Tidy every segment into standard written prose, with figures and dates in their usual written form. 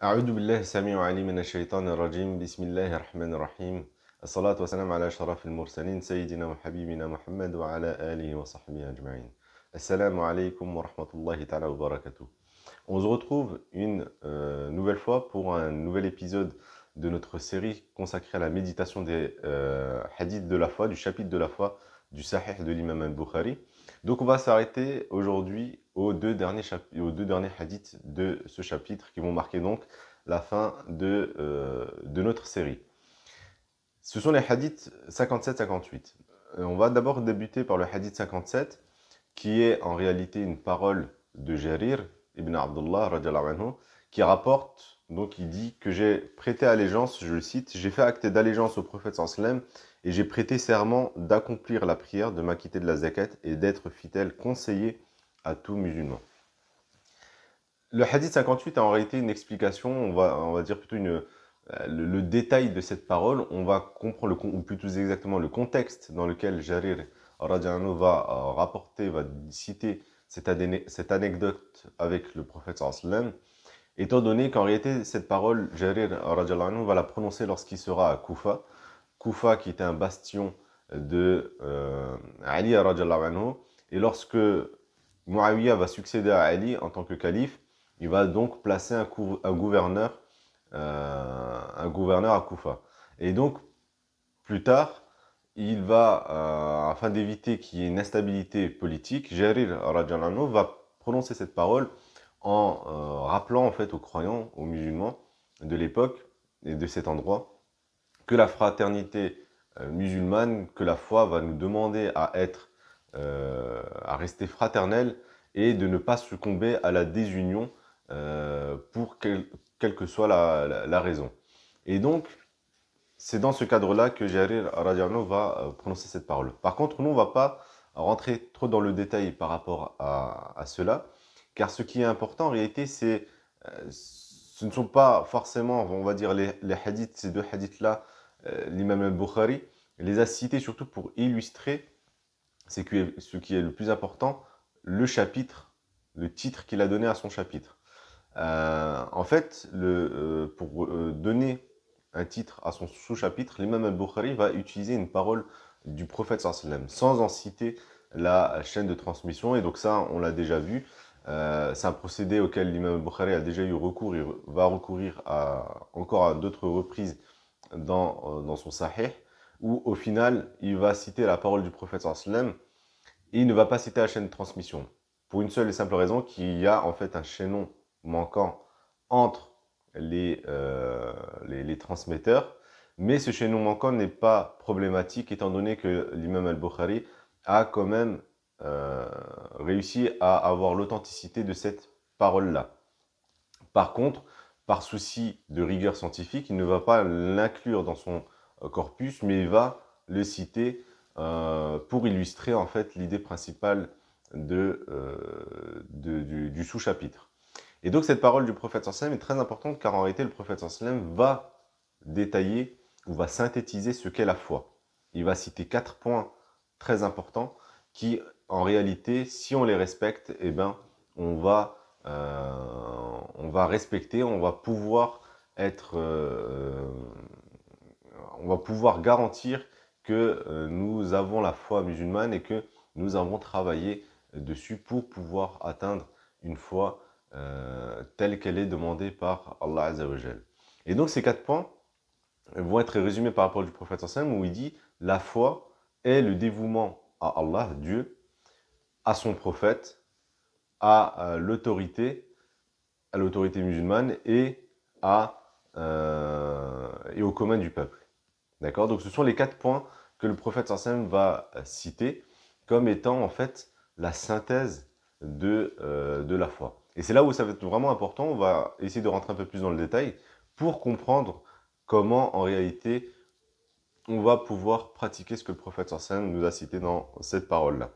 أعوذ بالله السميع العليم من الشيطان الرجيم بسم الله الرحمن الرحيم الصلاة والسلام على أشرف المرسلين سيدنا وحبيبنا محمد وعلى آله وصحبه أجمعين. Assalamu alaikum wa rahmatullahi ta'ala wa barakatuh. On se retrouve une nouvelle fois pour un nouvel épisode de notre série consacrée à la méditation des hadiths de la foi, du chapitre de la foi du Sahih de l'imam al-Bukhari. Donc on va s'arrêter aujourd'hui aux deux derniers hadiths de ce chapitre qui vont marquer donc la fin de notre série. Ce sont les hadiths 57-58. On va d'abord débuter par le hadith 57 qui est en réalité une parole de Jarir ibn Abdullah radiallahu anhu, qui rapporte, donc il dit que j'ai prêté allégeance, je le cite, j'ai fait acte d'allégeance au prophète sallam et j'ai prêté serment d'accomplir la prière, de m'acquitter de la zakat et d'être fidèle conseiller à tout musulman. Le hadith 58 a en réalité une explication, on va dire plutôt le détail de cette parole, on va comprendre, ou plutôt exactement le contexte dans lequel Jarir radiallahu anhu va rapporter, va citer cette anecdote avec le prophète sallam, étant donné qu'en réalité cette parole, Jarir radiallahu anhu va la prononcer lorsqu'il sera à Koufa. Koufa qui était un bastion de Ali radiallahu anhu, et lorsque Muawiyah va succéder à Ali en tant que calife, il va donc placer un gouverneur à Koufa. Et donc, plus tard, il va, afin d'éviter qu'il y ait une instabilité politique, Jarir radiallahu anhu va prononcer cette parole en rappelant en fait aux croyants, aux musulmans de l'époque et de cet endroit, que la fraternité musulmane, que la foi va nous demander à rester fraternels et de ne pas succomber à la désunion pour quelle que soit la raison. Et donc, c'est dans ce cadre-là que Jarir radiallahu anhu va prononcer cette parole. Par contre, nous, on ne va pas rentrer trop dans le détail par rapport à cela, car ce qui est important en réalité, ce ne sont pas forcément, on va dire, les hadiths, ces deux hadiths-là, l'imam al-Bukhari les a cités surtout pour illustrer ce qui est le plus important, le chapitre, le titre qu'il a donné à son chapitre. En fait, pour donner un titre à son sous-chapitre, l'imam al-Bukhari va utiliser une parole du prophète sallam sans en citer la chaîne de transmission, et donc ça, on l'a déjà vu. C'est un procédé auquel l'imam al-Bukhari a déjà eu recours, il va recourir encore à d'autres reprises dans son Sahih, où au final, il va citer la parole du prophète sallam et il ne va pas citer la chaîne de transmission. Pour une seule et simple raison qu'il y a en fait un chaînon manquant entre les transmetteurs, mais ce chaînon manquant n'est pas problématique étant donné que l'imam al-Bukhari a quand même réussi à avoir l'authenticité de cette parole-là. Par contre, par souci de rigueur scientifique, il ne va pas l'inclure dans son corpus, mais il va le citer pour illustrer en fait l'idée principale du sous-chapitre. Et donc cette parole du prophète sallam est très importante car en réalité le prophète sallam va détailler ou va synthétiser ce qu'est la foi. Il va citer 4 points très importants qui en réalité, si on les respecte, eh ben, on va respecter, on va pouvoir garantir que nous avons la foi musulmane et que nous avons travaillé dessus pour pouvoir atteindre une foi telle qu'elle est demandée par Allah Azza wa Jal. Et donc ces 4 points vont être résumés par rapport du prophète sallam où il dit la foi est le dévouement à Allah, Dieu, à son prophète, à l'autorité musulmane et au commun du peuple. D'accord? Donc ce sont les 4 points que le prophète sallam va citer comme étant en fait la synthèse de la foi. Et c'est là où ça va être vraiment important, on va essayer de rentrer un peu plus dans le détail pour comprendre comment en réalité on va pouvoir pratiquer ce que le prophète sallam nous a cité dans cette parole-là.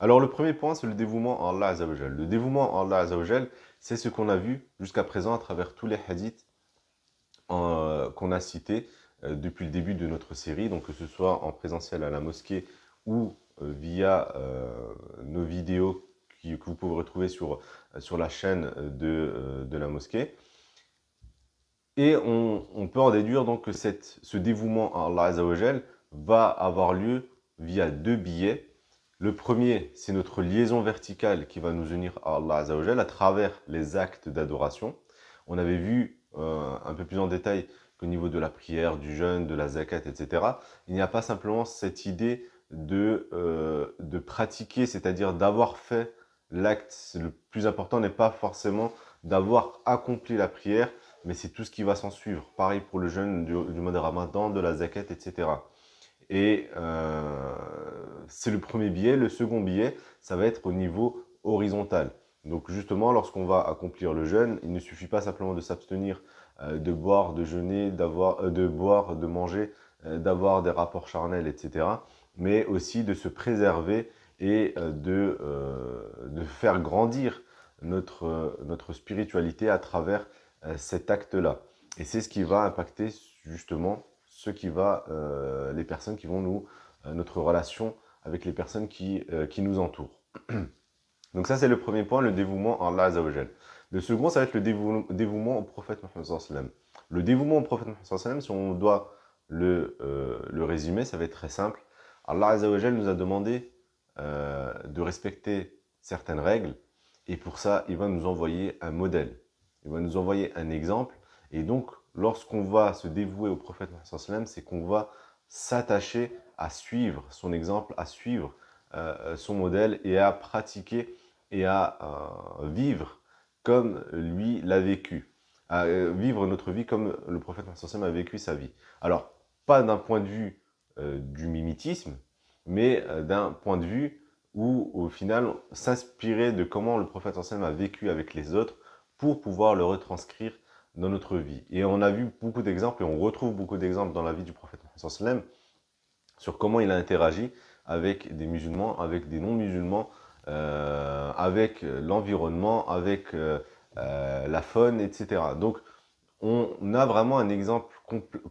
Alors le premier point, c'est le dévouement à Allah Azza wa Jal. Le dévouement à Allah Azza wa Jal, c'est ce qu'on a vu jusqu'à présent à travers tous les hadiths qu'on a cités depuis le début de notre série, donc que ce soit en présentiel à la mosquée ou via nos vidéos que vous pouvez retrouver sur la chaîne de la mosquée. Et on peut en déduire donc que ce dévouement à Allah Azzawajal va avoir lieu via deux biais. Le premier, c'est notre liaison verticale qui va nous unir à Allah Azzawajal à travers les actes d'adoration. On avait vu un peu plus en détail qu'au niveau de la prière, du jeûne, de la zakat, etc., il n'y a pas simplement cette idée de pratiquer, c'est-à-dire d'avoir fait l'acte. Le plus important n'est pas forcément d'avoir accompli la prière, mais c'est tout ce qui va s'en suivre. Pareil pour le jeûne du mois de Ramadan, de la zakat, etc. Et c'est le premier biais. Le second biais, ça va être au niveau horizontal. Donc justement, lorsqu'on va accomplir le jeûne, il ne suffit pas simplement de s'abstenir de boire, de jeûner, de boire, de manger, d'avoir des rapports charnels, etc. Mais aussi de se préserver et de faire grandir notre spiritualité à travers cet acte-là. Et c'est ce qui va impacter justement les personnes qui vont notre relation avec les personnes qui nous entourent. Donc ça, c'est le premier point, le dévouement à Allah Azzawajal. Le second, ça va être le dévouement au prophète Mohammed sallallahu alayhi wa sallam. Le dévouement au prophète Mohammed sallallahu alayhi wa sallam, si on doit le résumer, ça va être très simple. Allah Azzawajal nous a demandé de respecter certaines règles, et pour ça, il va nous envoyer un modèle. Il va nous envoyer un exemple, et donc, lorsqu'on va se dévouer au prophète Mohammed sallallahu alayhi wa sallam, c'est qu'on va s'attacher à suivre son exemple, à suivre son modèle et à pratiquer et à vivre comme lui l'a vécu, à vivre notre vie comme le prophète Mohammed a vécu sa vie. Alors, pas d'un point de vue du mimétisme, mais d'un point de vue où, au final, s'inspirer de comment le prophète a vécu avec les autres pour pouvoir le retranscrire dans notre vie. Et on a vu beaucoup d'exemples, et on retrouve beaucoup d'exemples dans la vie du prophète Mohammed sur comment il a interagi avec des musulmans, avec des non-musulmans, avec l'environnement, avec la faune, etc. Donc, on a vraiment un exemple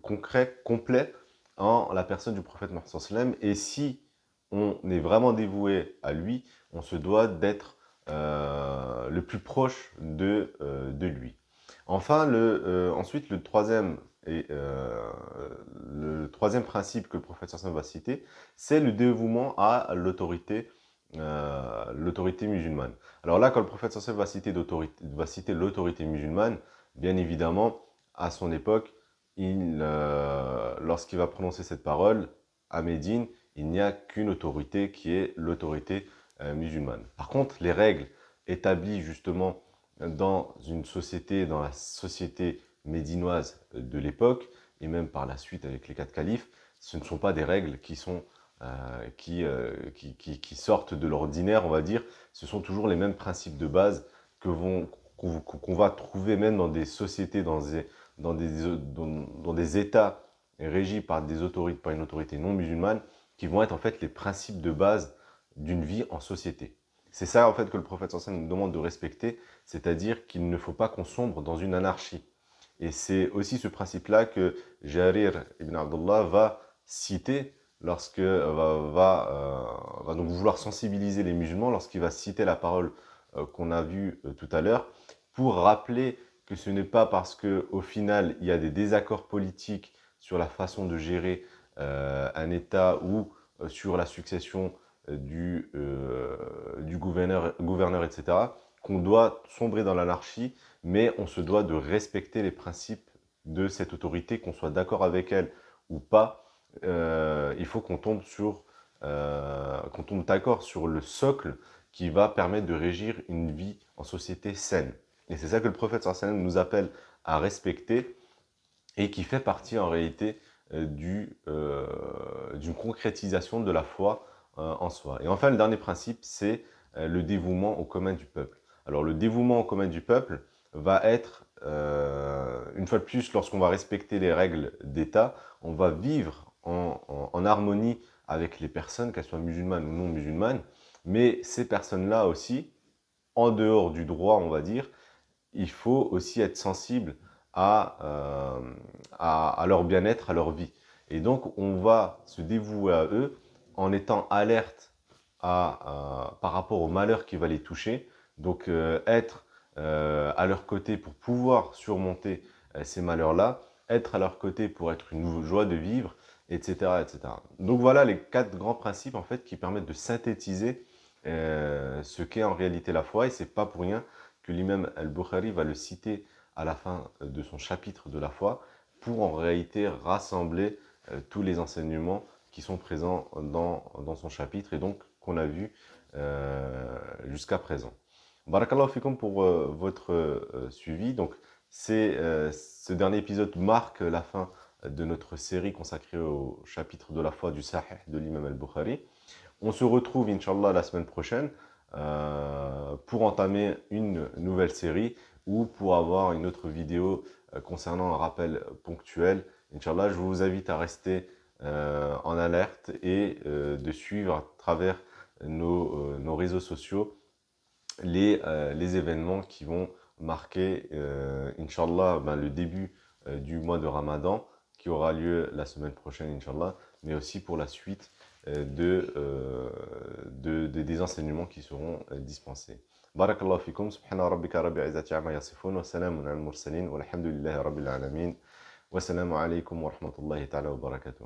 concret, complet, en la personne du prophète Mohammed sallam. Et si on est vraiment dévoué à lui, on se doit d'être le plus proche de lui. Enfin, ensuite, le troisième principe que le prophète sallam va citer, c'est le dévouement à l'autorité musulmane. Alors là, quand le prophète sallam va citer l'autorité musulmane, bien évidemment, à son époque, lorsqu'il va prononcer cette parole, à Médine, il n'y a qu'une autorité qui est l'autorité musulmane. Par contre, les règles établies justement dans la société médinoise de l'époque, et même par la suite avec les 4 califes, ce ne sont pas des règles qui sortent de l'ordinaire, on va dire. Ce sont toujours les mêmes principes de base qu'on va trouver même dans des sociétés, dans des États régis par une autorité non musulmane, qui vont être en fait les principes de base d'une vie en société. C'est ça en fait que le prophète sallallahu nous demande de respecter, c'est-à-dire qu'il ne faut pas qu'on sombre dans une anarchie. Et c'est aussi ce principe-là que Jarir ibn Abdullah va citer lorsque va donc vouloir sensibiliser les musulmans, lorsqu'il va citer la parole qu'on a vue tout à l'heure, pour rappeler que ce n'est pas parce qu'au final il y a des désaccords politiques sur la façon de gérer un État ou sur la succession du gouverneur, etc., qu'on doit sombrer dans l'anarchie, mais on se doit de respecter les principes de cette autorité, qu'on soit d'accord avec elle ou pas. Il faut qu'on tombe d'accord sur le socle qui va permettre de régir une vie en société saine. Et c'est ça que le prophète sallallahu alayhi wa sallam nous appelle à respecter, et qui fait partie en réalité d'une concrétisation de la foi en soi. Et enfin, le dernier principe, c'est le dévouement au commun du peuple. Alors, le dévouement au commun du peuple va être, une fois de plus, lorsqu'on va respecter les règles d'État, on va vivre en harmonie avec les personnes, qu'elles soient musulmanes ou non musulmanes, mais ces personnes-là aussi, en dehors du droit, on va dire, il faut aussi être sensible à leur bien-être, à leur vie. Et donc, on va se dévouer à eux en étant alerte par rapport au malheur qui va les toucher. Donc, être à leur côté pour pouvoir surmonter ces malheurs-là, être à leur côté pour être une joie de vivre, etc., etc. Donc voilà les 4 grands principes en fait qui permettent de synthétiser ce qu'est en réalité la foi, et c'est pas pour rien que l'imam al-Bukhari va le citer à la fin de son chapitre de la foi, pour en réalité rassembler tous les enseignements qui sont présents dans son chapitre, et donc qu'on a vu jusqu'à présent. Barakallahu fikum pour votre suivi. Donc, ce dernier épisode marque la fin de notre série consacrée au chapitre de la foi du Sahih de l'imam al-Bukhari. On se retrouve, Inch'Allah, la semaine prochaine pour entamer une nouvelle série ou pour avoir une autre vidéo concernant un rappel ponctuel. Inch'Allah, je vous invite à rester en alerte et de suivre à travers nos réseaux sociaux les événements qui vont marquer, Inch'Allah, le début du mois de Ramadan, qui aura lieu la semaine prochaine, Inch'Allah, mais aussi pour la suite des enseignements qui seront dispensés. Barakallahu fikum, subhana rabbika rabbil izzati amma yasifun, wa salamun al mursalin, walhamdulillahi rabbil alamin, wa salamu alaykum wa rahmatullahi ta'ala wa barakatuh.